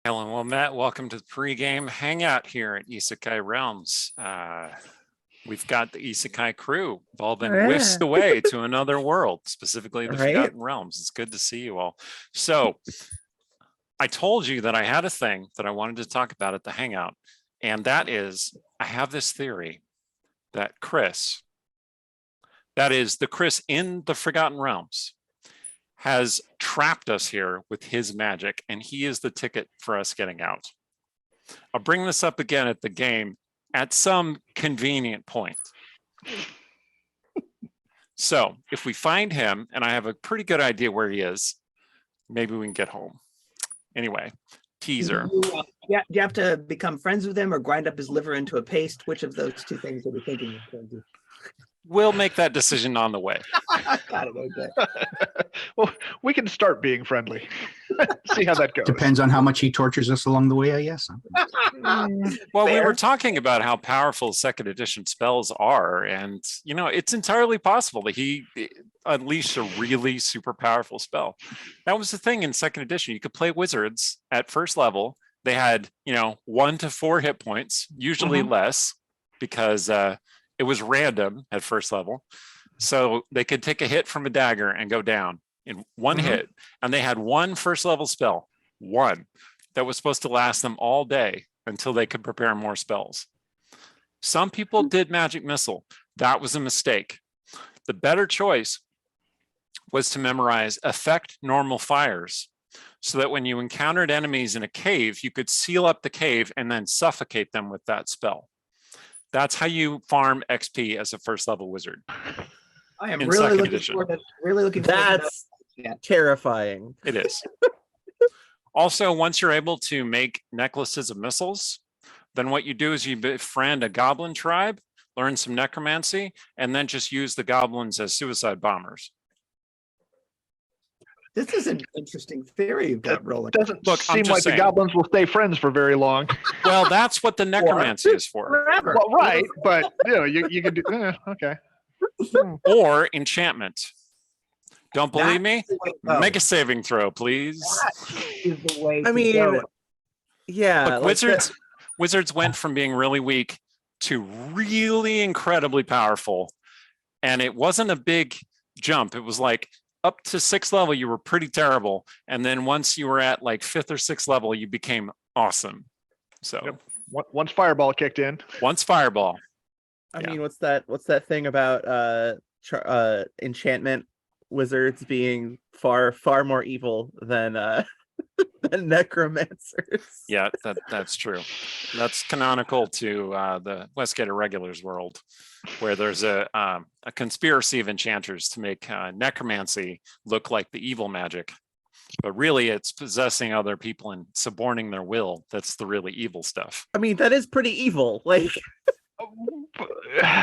Hello, well, Matt, welcome to the pregame hangout here at Isekai Realms. We've got the Isekai crew. We've all been whisked away to another world, specifically the Forgotten Realms. It's good to see you all. So I told you that I had a thing that I wanted to talk about at the hangout, and that is I have this theory that Chris, that is the Chris in the Forgotten Realms, has trapped us here with his magic, and he is the ticket for us getting out. I'll bring this up again at the game at some convenient point. So if we find him, and I have a pretty good idea where he is, maybe we can get home. Anyway, teaser. Do you have to become friends with him or grind up his liver into a paste? Which of those two things are we thinking in terms of? We'll make that decision on the way. Got it, okay. Well, we can start being friendly. See how that goes. Depends on how much he tortures us along the way, I guess. Well, we were talking about how powerful second edition spells are, and you know, it's entirely possible that he unleashed a really super powerful spell. That was the thing in second edition. You could play wizards at first level. They had, 1 to 4 hit points, usually less, because it was random at first level. So they could take a hit from a dagger and go down in one hit. And they had one first level spell, one, that was supposed to last them all day until they could prepare more spells. Some people did magic missile. That was a mistake. The better choice was to memorize affect normal fires, so that when you encountered enemies in a cave, you could seal up the cave and then suffocate them with that spell. That's how you farm XP as a first level wizard. I am really looking forward to That's terrifying. It is. Also, once you're able to make necklaces of missiles, then what you do is you befriend a goblin tribe, learn some necromancy, and then just use the goblins as suicide bombers. This is an interesting theory you've got rolling. Doesn't seem like the goblins will stay friends for very long. Well, that's what the necromancy is for. Forever. Well, right, but you can do okay. Or enchantment. Don't believe me? Make a a saving throw, please. I mean, yeah. Look, wizards went from being really weak to really incredibly powerful. And it wasn't a big jump. It was like up to 6th level, you were pretty terrible. And then once you were at like 5th or 6th level, you became awesome. So once Fireball kicked in. Once Fireball. I mean, what's that thing about enchantment wizards being far more evil than than necromancers? Yeah, that's true. That's canonical to the Westgate Irregulars world, where there's a conspiracy of enchanters to make necromancy look like the evil magic, but really it's possessing other people and suborning their will. That's the really evil stuff. I mean, that is pretty evil. Like,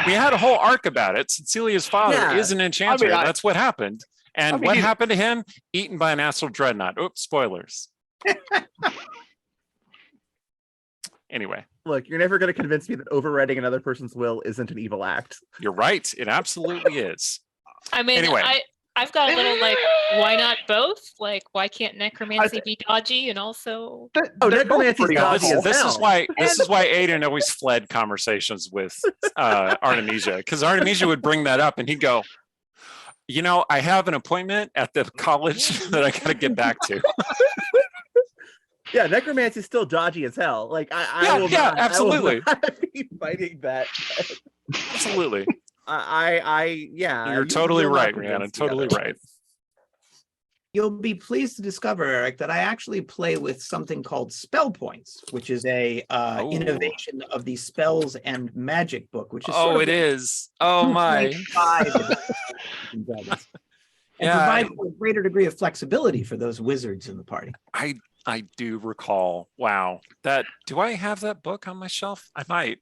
we had a whole arc about it. Cecilia's father is an enchanter. That's what happened. And what happened to him? Eaten by an astral dreadnought. Oops, spoilers. Anyway. Look, you're never going to convince me that overriding another person's will isn't an evil act. You're right. It absolutely is. I mean, anyway. I've got a little like, why not both? Like, why can't necromancy be dodgy and also? Necromancy is dodgy. This is why Aiden always fled conversations with Artemisia, because Artemisia would bring that up and he'd go, I have an appointment at the college that I got to get back to. Yeah, necromancy is still dodgy as hell. Like, absolutely. I will not be fighting that. Absolutely. Yeah. You're totally right, Rihanna. Totally right. You'll be pleased to discover, Eric, that I actually play with something called spell points, which is a innovation of the spells and magic book, which is it is. Oh my. And provide a greater degree of flexibility for those wizards in the party. I do recall. Wow. Do I have that book on my shelf? I might.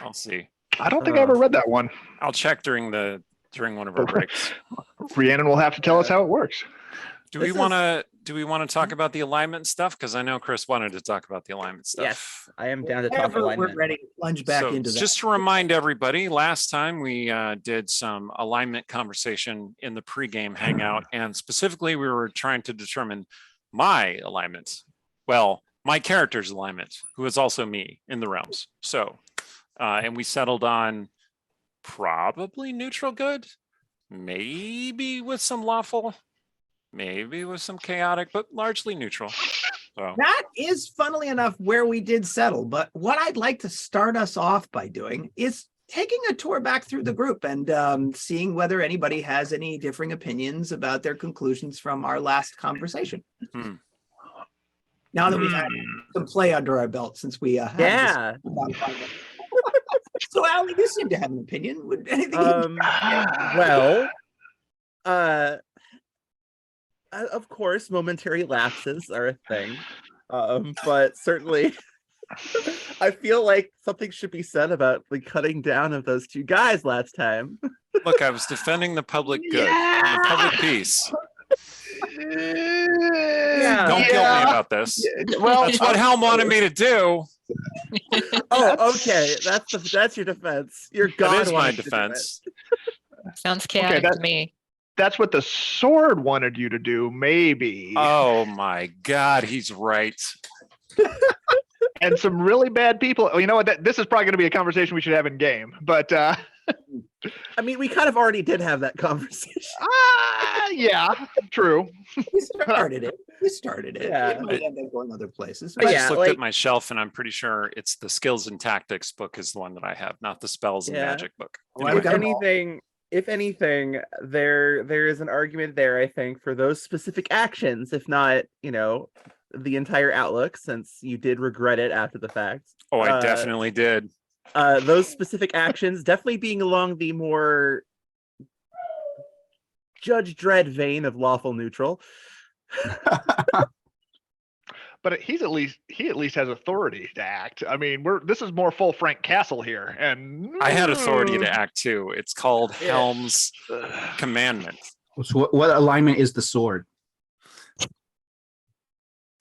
I'll see. I don't think I ever read that one. I'll check during one of our breaks. Rhiannon will have to tell us how it works. Do we want to talk about the alignment stuff? Because I know Chris wanted to talk about the alignment stuff. Yes, I am down to talk alignment. We're ready to plunge back into that. Just to remind everybody, last time we did some alignment conversation in the pregame hangout, and specifically we were trying to determine my alignment, well, my character's alignment, who is also me in the realms. So, and we settled on probably neutral good, maybe with some lawful, maybe with some chaotic, but largely neutral. So That is, funnily enough, where we did settle. But what I'd like to start us off by doing is taking a tour back through the group and seeing whether anybody has any differing opinions about their conclusions from our last conversation. Now that we've had some play under our belt since we had this Yeah. about alignment. So, Ali, you seem to have an opinion. Would anything? Well, of course, momentary lapses are a thing, but certainly, I feel like something should be said about the cutting down of those two guys last time. look, I was defending the public good, and the public peace. Yeah. Don't guilt me about this. Well, That's what Helm wanted me to do. Oh, okay. That's your defense. Your God That is my wanted to do defense. Sounds chaotic that- to me. that's what the sword wanted you to do, maybe. Oh my God, he's right. And some really bad people. You know what? This is probably going to be a conversation we should have in game. But I mean, we kind of already did have that conversation. yeah, true. We started it. We started it. Yeah. It might end up going other places. I Yeah, just looked like- at my shelf and I'm pretty sure it's the skills and tactics book is the one that I have, not the spells and Yeah. magic book. Well, Anyway, got 'em all. If anything, there is an argument there, I think, for those specific actions, if not, the entire outlook, since you did regret it after the fact. oh, I definitely did. Those specific actions definitely being along the more Judge Dredd vein of lawful neutral. But he at least has authority to act. I mean, this is more full Frank Castle here, and I had authority to act too. It's called Yeah. Helm's commandment. So what alignment is the sword?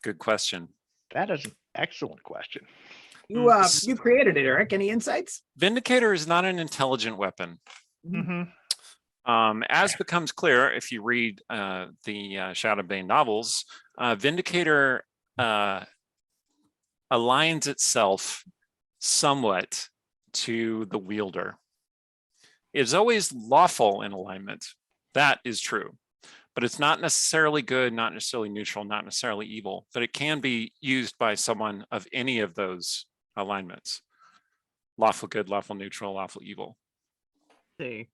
Good question. That is an excellent question. You created it, Eric. Any insights? Vindicator is not an intelligent weapon. Mm-hmm. As becomes clear if you read the Shadowbane novels, Vindicator aligns itself somewhat to the wielder. It's always lawful in alignment. That is true. But it's not necessarily good, not necessarily neutral, not necessarily evil, but it can be used by someone of any of those alignments. Lawful good, lawful neutral, lawful evil. See.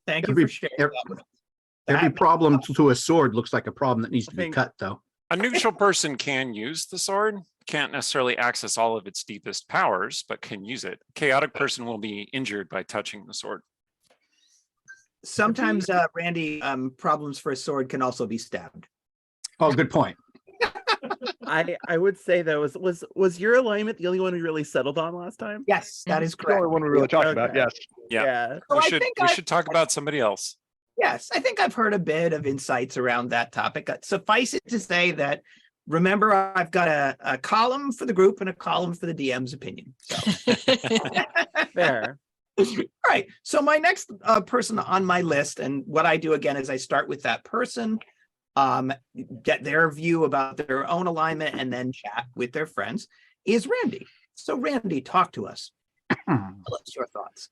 Thank you Every- for sharing every- that with us. Every That- problem to a sword looks like a problem that needs to be think- cut, though. A neutral person can use the sword, can't necessarily access all of its deepest powers, but can use it. Chaotic person will be injured by touching the sword. Sometimes, Randy, problems for a sword can also be stabbed. Oh, good point. I would say though, was your alignment the only one we really settled on last time? Yes, that is The correct. only one we really talked about. Okay. Yes. Yeah. So We I should think we I- should talk about somebody else. Yes, I think I've heard a bit of insights around that topic. Suffice it to say that, remember, I've got a column for the group and a column for the DM's opinion. So, Fair. all right. So my next person on my list, and what I do again is I start with that person, get their view about their own alignment, and then chat with their friends, is Randy. So Randy, talk to us. Tell us your thoughts.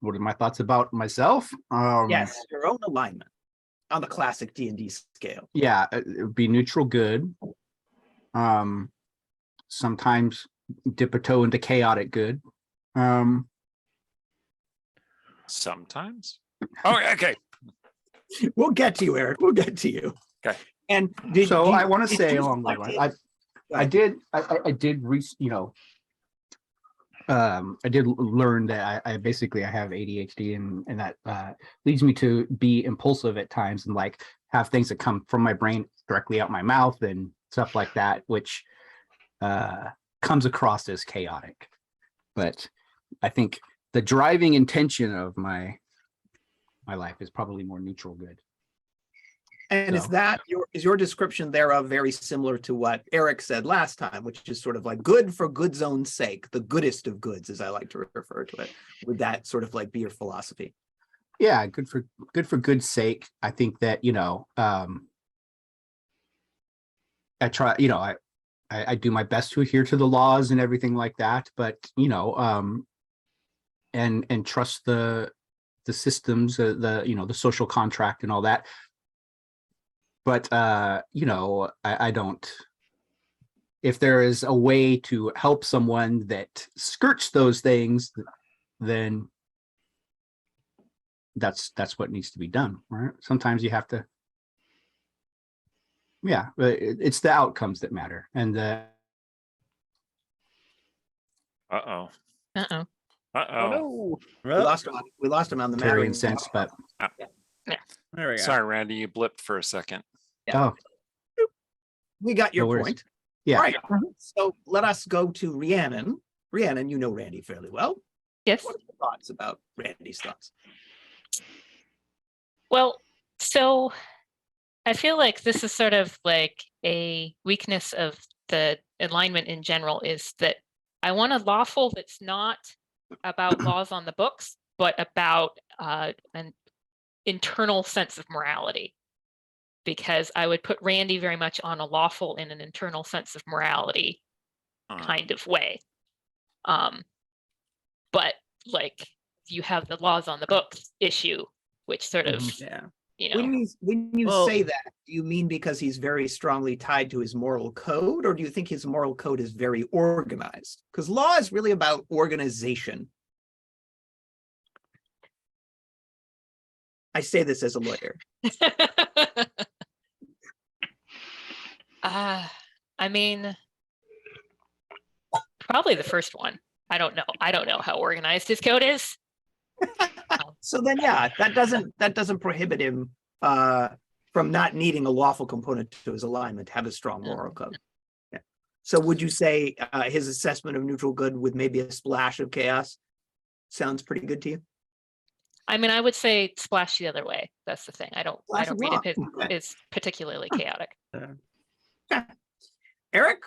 What are my thoughts about myself? Yes, your own alignment on the classic D&D scale. Yeah, it would be neutral good. Sometimes dip a toe into chaotic good. Sometimes. Oh, okay. We'll get to you, Eric. We'll get to you. Okay. And So I want to did say you along the select line, I did learn that I basically I have ADHD and that leads me to be impulsive at times and like have things that come from my brain directly out my mouth and stuff like that, which comes across as chaotic. But I think the driving intention of my life is probably more neutral good. And is So- that your description thereof very similar to what Eric said last time, which is sort of like good for good's own sake, the goodest of goods, as I like to refer to it? Would that sort of like be your philosophy? Yeah, good for good's sake. I think that I try, I do my best to adhere to the laws and everything like that, but and trust the systems, the social contract and all that. But I don't. If there is a way to help someone that skirts those things, then that's what needs to be done, right? Sometimes you have to. Yeah, it's the outcomes that matter, and the. Uh-oh. Uh-oh. Oh Uh-oh. no. We Well, lost him on the Libertarian mattering sense, but there we go. Sorry, Randy, you blipped for a second. oh, we got your No worries. point. yeah. All right. So let us go to Rhiannon. Rhiannon, you know Randy fairly well. Yes. What are your thoughts about Randy's thoughts? Well, so I feel like this is sort of like a weakness of the alignment in general, is that I want a lawful that's not about laws on the books, but about an internal sense of morality. Because I would put Randy very much on a lawful in an internal sense of morality kind of way. But like you have the laws on the books issue, which sort of, Yeah. When you Well- say that, do you mean because he's very strongly tied to his moral code, or do you think his moral code is very organized? Because law is really about organization. I say this as a lawyer. I mean, probably the first one. I don't know. I don't know how organized his code is. So then, yeah, that doesn't prohibit him from not needing a lawful component to his alignment to have a strong moral code. Yeah. So would you say his assessment of neutral good with maybe a splash of chaos sounds pretty good to you? I mean, I would say splash the other way. That's the thing. I don't Splash read of it law. Okay. is particularly chaotic. Eric?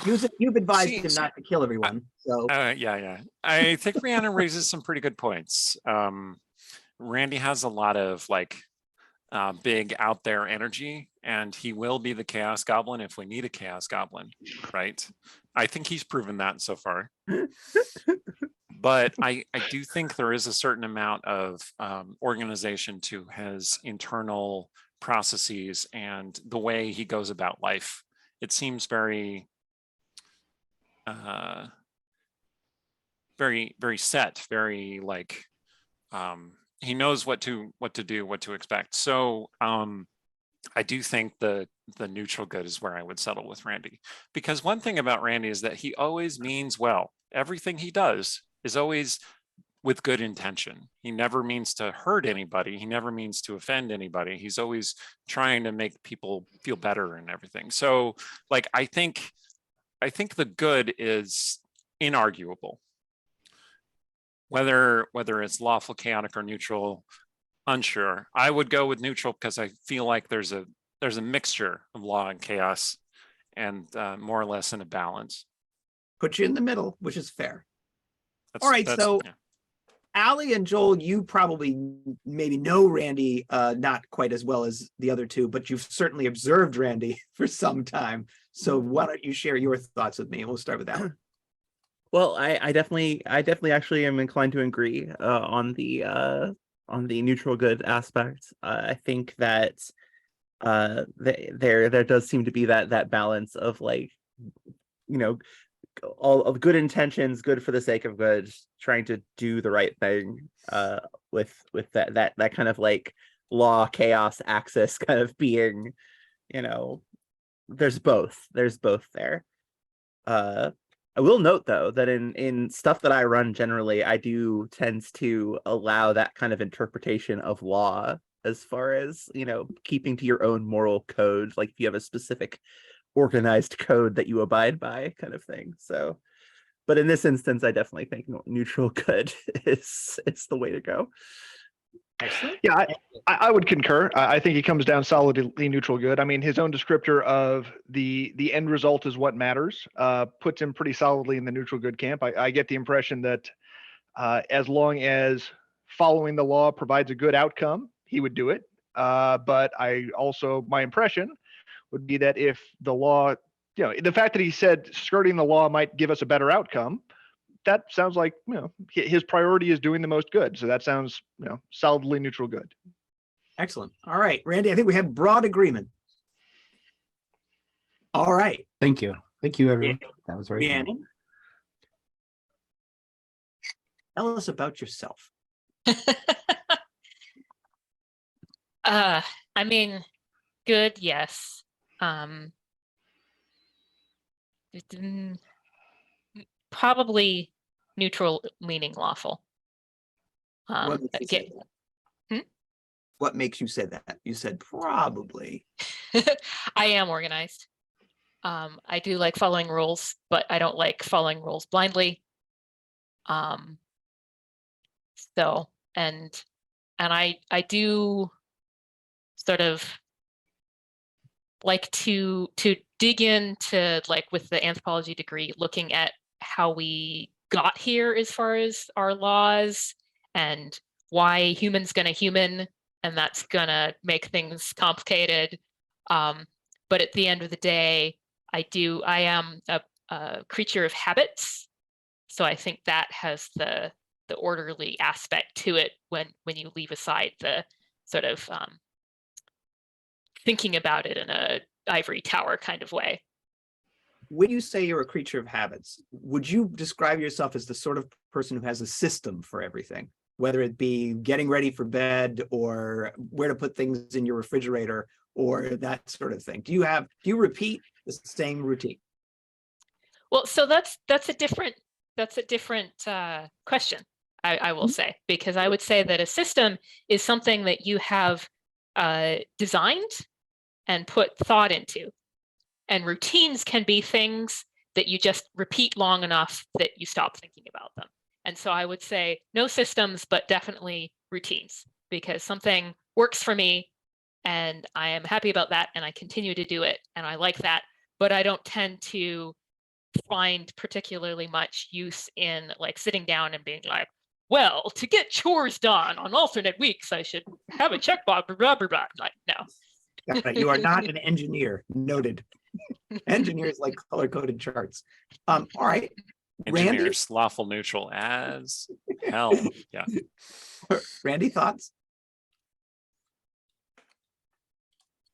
You've advised See, him not to kill everyone. So Yeah. I think Rhiannon raises some pretty good points. Randy has a lot of like big out there energy, and he will be the Chaos Goblin if we need a Chaos Goblin, right? I think he's proven that so far. But I do think there is a certain amount of organization to his internal processes and the way he goes about life. It seems very very set, very like he knows what to do, what to expect. So I do think the neutral good is where I would settle with Randy, because one thing about Randy is that he always means well. Everything he does is always with good intention. He never means to hurt anybody. He never means to offend anybody. He's always trying to make people feel better and everything. So like I think the good is inarguable. Whether it's lawful, chaotic, or neutral, unsure. I would go with neutral because I feel like there's a mixture of law and chaos, and more or less in a balance. put you in the middle, which is fair. All right, so yeah. Allie and Joel, you probably maybe know Randy not quite as well as the other two, but you've certainly observed Randy for some time. So why don't you share your thoughts with me? We'll start with that one. Well, I definitely actually am inclined to agree on the neutral good aspect. I think that there does seem to be that balance of like, all of good intentions, good for the sake of good, trying to do the right thing with that kind of like law chaos axis kind of being, there's both there. I will note though that in stuff that I run generally, I do tend to allow that kind of interpretation of law as far as, keeping to your own moral code, like if you have a specific organized code that you abide by kind of thing. So, but in this instance, I definitely think neutral good is the way to go. Excellent. Yeah, I would concur. I think he comes down solidly neutral good. I mean, his own descriptor of the end result is what matters puts him pretty solidly in the neutral good camp. I get the impression that as long as following the law provides a good outcome, he would do it. But my impression would be that if the law, the fact that he said skirting the law might give us a better outcome, that sounds like, his priority is doing the most good. So that sounds, solidly neutral good. Excellent. All right, Randy, I think we have broad agreement. All right. Thank you. Thank you, everyone. That was very Rhiannon, tell us about yourself. I mean, good, yes. Probably neutral, leaning lawful. What makes you say that? What makes you say that? You said probably. I am organized. I do like following rules, but I don't like following rules blindly. So, and I do sort of like to dig into, like, with the anthropology degree, looking at how we got here as far as our laws and why humans gonna human, and that's gonna make things complicated. But at the end of the day, I am a creature of habits. So I think that has the orderly aspect to it when you leave aside the sort of thinking about it in a ivory tower kind of way. When you say you're a creature of habits, would you describe yourself as the sort of person who has a system for everything, whether it be getting ready for bed or where to put things in your refrigerator or that sort of thing? Do you repeat the same routine? Well, so that's a different question, I will say, because I would say that a system is something that you have designed and put thought into. And routines can be things that you just repeat long enough that you stop thinking about them. And so I would say no systems, but definitely routines, because something works for me and I am happy about that and I continue to do it and I like that, but I don't tend to find particularly much use in, like, sitting down and being like, well, to get chores done on alternate weeks, I should have a checkbox, blah, blah, blah. Like, no. Got it. You are not an engineer. Noted. Engineers like color-coded charts. All right. Randy, Engineers, lawful neutral as hell. Yeah. Randy, thoughts?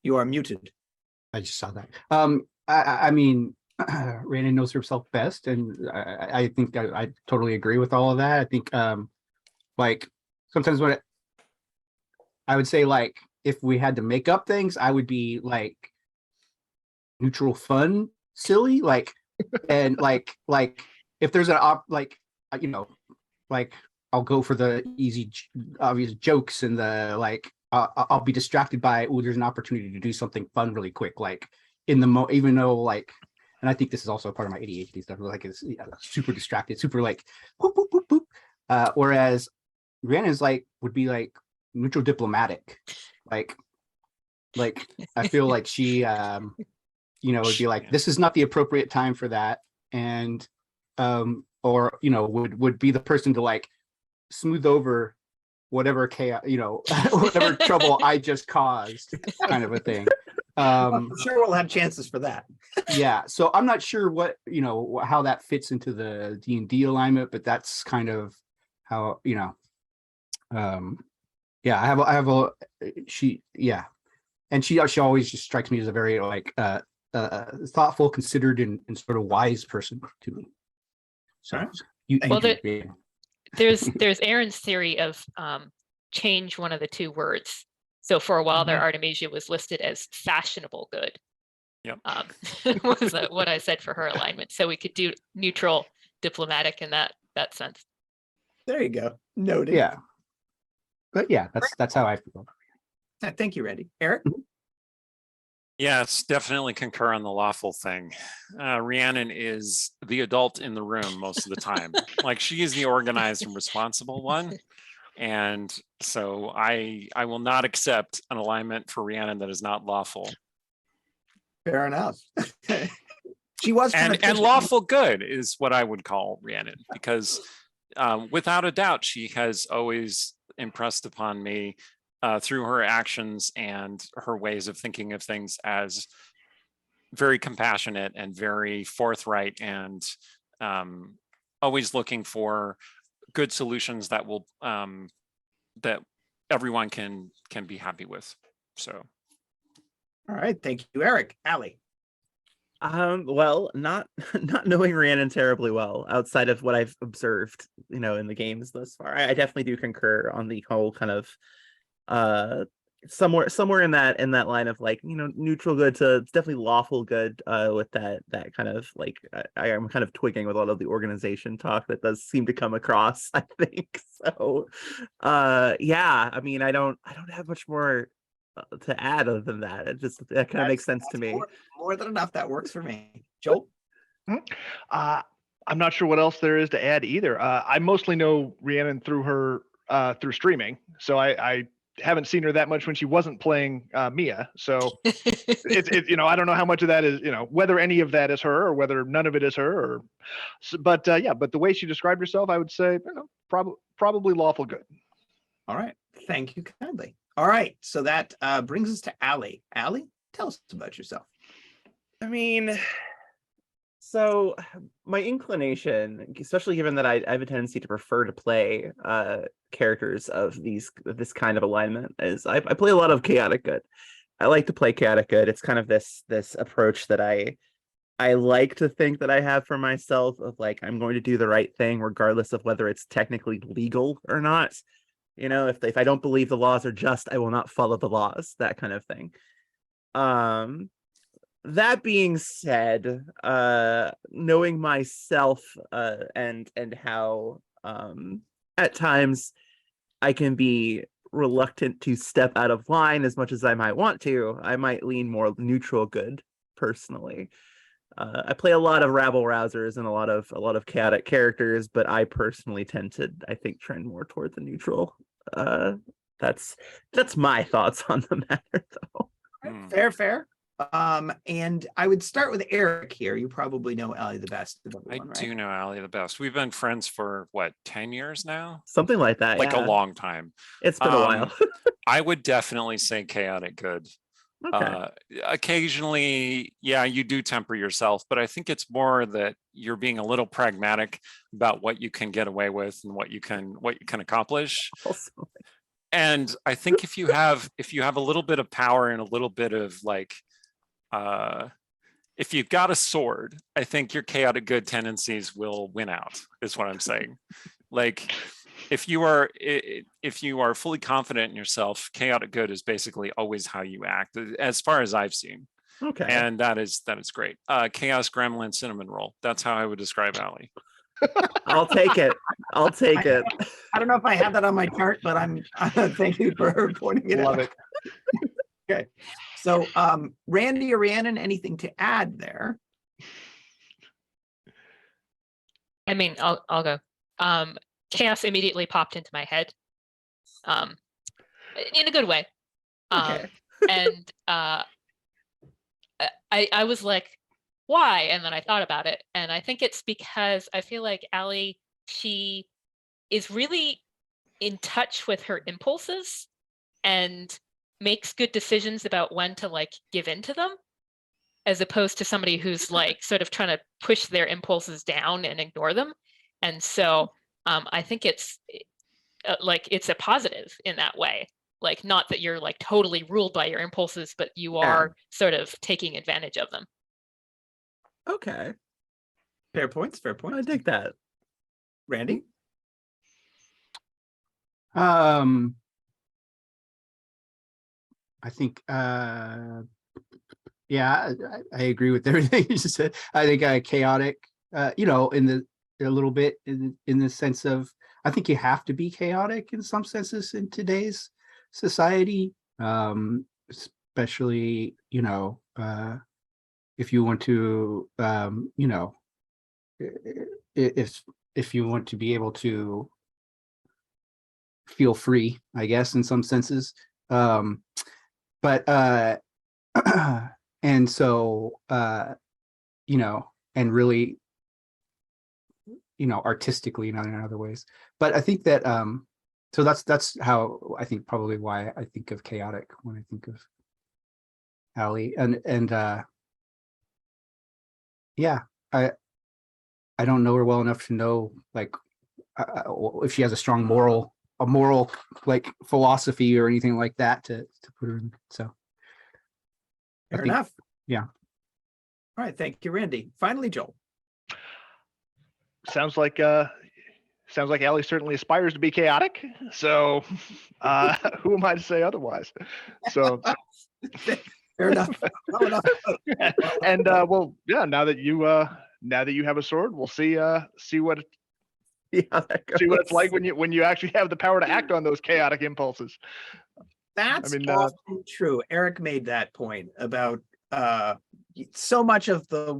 You are muted. I just saw that. I mean, Rhiannon knows herself best, and I think I totally agree with all of that. I think, like, sometimes when I would say, like, if we had to make up things, I would be like neutral, fun, silly, like, and like if there's an like, like, I'll go for the easy, obvious jokes and the, like, I'll be distracted by, oh, there's an opportunity to do something fun really quick, like in the even though, like, and I think this is also part of my ADHD stuff, like, it's super distracted, super like boop, boop, boop, boop. Whereas Rhiannon's would be like neutral diplomatic, like I feel like she would be like, this is not the appropriate time for that, and or would be the person to, like, smooth over whatever chaos, whatever trouble I just caused, kind of a thing. I'm sure we'll have chances for that. Yeah, so I'm not sure what, how that fits into the D&D alignment, but that's kind of how, yeah, I have a and she always just strikes me as a very, like, thoughtful, considered, and sort of wise person to me. So Right. There's Aaron's theory of change one of the two words. So for a while there, Artemisia was listed as fashionable good. Yep. Was what I said for her alignment. So we could do neutral, diplomatic in that sense. There you go. Noted. Yeah. But yeah, that's how I feel. Thank you, Randy. Eric? Yes, definitely concur on the lawful thing. Rhiannon is the adult in the room most of the time. Like, she is the organized and responsible one. And so I will not accept an alignment for Rhiannon that is not lawful. Fair enough. She was and lawful good is what I would call Rhiannon, because without a doubt, she has always impressed upon me through her actions and her ways of thinking of things as very compassionate and very forthright, and always looking for good solutions that will that everyone can be happy with. So All right, thank you, Eric. Allie. Well, not not knowing Rhiannon terribly well outside of what I've observed, in the games thus far. I definitely do concur on the whole kind of somewhere in that line of like, neutral good to it's definitely lawful good, with that kind of like I am kind of twigging with a lot of the organization talk that does seem to come across, I think. So yeah, I mean, I don't have much more to add other than that. That kind of makes sense to me. More than enough. That works for me. Joel. I'm not sure what else there is to add either. I mostly know Rhiannon through her through streaming, so I haven't seen her that much when she wasn't playing Mia. So it's I don't know how much of that is whether any of that is her or whether none of it is her. Or, but the way she described herself, I would say probably lawful good. All right, thank you kindly. All right, so that brings us to Allie. Allie, tell us about yourself. I mean, so my inclination, especially given that I have a tendency to prefer to play characters of this kind of alignment, is I play a lot of chaotic good. I like to play chaotic good. It's kind of this approach that I like to think that I have for myself of like, I'm going to do the right thing regardless of whether it's technically legal or not. If I don't believe the laws are just, I will not follow the laws, that kind of thing. That being said, knowing myself and how at times I can be reluctant to step out of line as much as I might want to, I might lean more neutral good personally. I play a lot of rabble rousers and a lot of chaotic characters, but I personally tend to, I think, trend more toward the neutral. That's my thoughts on the matter, though. Fair. And I would start with Eric here. You probably know Allie the best of everyone, I right? do know Allie the best. We've been friends for what, 10 years now? Something like that. Like yeah. a long time. It's been a while. I would definitely say chaotic good. Okay. Occasionally, yeah, you do temper yourself, but I think it's more that you're being a little pragmatic about what you can get away with and what you can accomplish. Also, And I think if you have a little bit of power and a little bit of like if you've got a sword, I think your chaotic good tendencies will win out, is what I'm saying. Like if you are fully confident in yourself, chaotic good is basically always how you act, as far as I've seen. okay. And that is great. Chaos gremlin cinnamon roll. That's how I would describe Allie. I'll take it. I'll take it. I don't know if I have that on my chart, but I'm thank you for pointing it out. Love it. Okay. So Randy or Rhiannon, anything to add there? I mean, I'll go. Chaos immediately popped into my head, in a good way. Okay. And I was like, why? And then I thought about it, and I think it's because I feel like Allie, she is really in touch with her impulses and makes good decisions about when to like give into them, as opposed to somebody who's like sort of trying to push their impulses down and ignore them. And so I think it's like it's a positive in that way. Like, not that you're like totally ruled by your impulses, but you are sort of taking advantage of them. Okay. Fair points. I dig that. Randy? I think yeah, I agree with everything you just said. I think chaotic, in a little bit in the sense of, I think you have to be chaotic in some senses in today's society, especially if you want to if you want to be able to feel free, I guess, in some senses. But and so and really artistically in other ways. But I think that so that's how I think, probably why I think of chaotic when I think of Allie. And yeah, I don't know her well enough to know like if she has a strong moral like philosophy or anything like that to put her in. So I Fair think- enough. yeah. All right. Thank you, Randy. Finally, Joel. Sounds like Allie certainly aspires to be chaotic. So who am I to say otherwise? So Fair enough. Well enough. and well, yeah, now that you have a sword, we'll see what See how that goes. it's like when you actually have the power to act on those chaotic impulses. That's mean, often true. Eric made that point about so much of the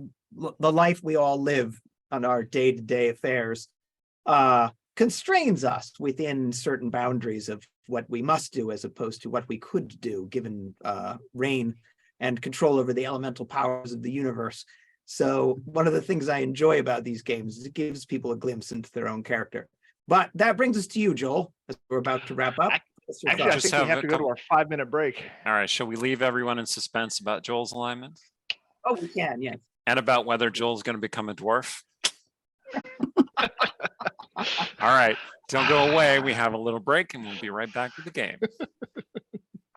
life we all live on our day-to-day affairs constrains us within certain boundaries of what we must do as opposed to what we could do given reign and control over the elemental powers of the universe. So one of the things I enjoy about these games is it gives people a glimpse into their own character. But that brings us to you, Joel, as we're about to wrap up. What's your Actually, I thoughts? think have we have a to go to couple- our 5-minute break. All right, shall we leave everyone in suspense about Joel's alignment Oh, we can, yes. and about whether Joel's going to become a dwarf? All right, don't go away. We have a little break and we'll be right back with the game.